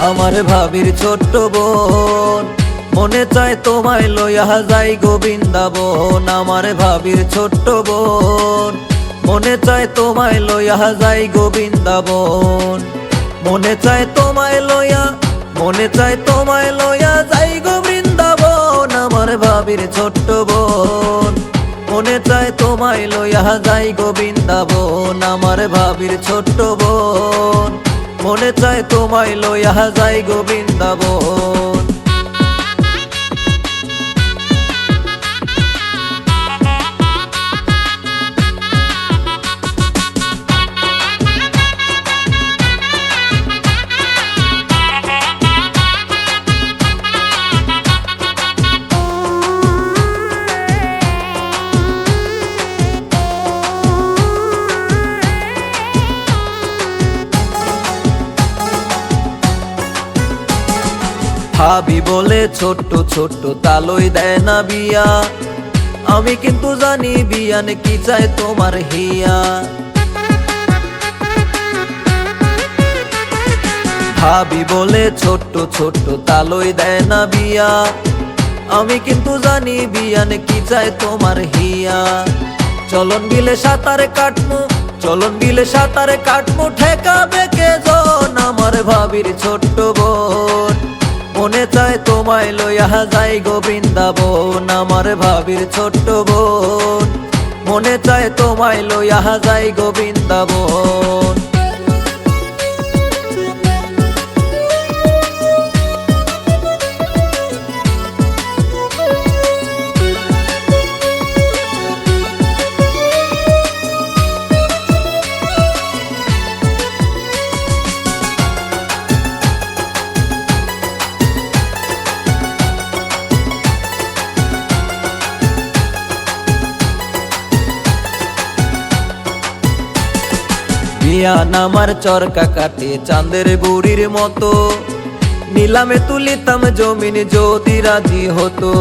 আমার ভাবির ছোট্ট বোন, মনে চায় তোমায় লইয়া যাই গো বৃন্দাবন। আমার ভাবির ছোট্ট বোন, মনে চায় তোমায় লইয়া যাই গো বৃন্দাবন। মনে চায় তোমায় লইয়া, মনে চায় তোমায় লইয়া যাই গো বৃন্দাবন। আমার ভাবির ছোট্ট বোন, মনে চায় তোমায় লইয়া যাই গো বৃন্দাবন। আমার ভাবির ছোট্ট বোন, মনে চায় তোমায় লইয়া যাই গো বৃন্দাবন। ভাবি বলে ছোট্ট ছোট্ট তালই দেয় না বিয়া, আমি কিন্তু জানি বিয়ান কি চায় তোমার হিয়া। ভাবি বলে ছোট্ট ছোট্ট তালই দেয় না বিয়া, আমি কিন্তু জানি বিয়ান কি চায় তোমার হিয়া। চলন বিলে সাঁতারে কাটমু, চলন বিলে সাঁতারে কাটমু ঠেকাবে কে জন। আমার ভাবির ছোট্ট বোন, মনে চায় তোমায় লইয়া যাই গো বৃন্দাবন। আমার ভাবির ছোট্ট বোন, মনে চায় তোমায় লইয়া যাই গো বৃন্দাবন। বিয়ান আমার চরকা কাটে চাঁদের বুড়ির মতো, নিলামে তুলিতাম জমিন যদি রাজি হতো।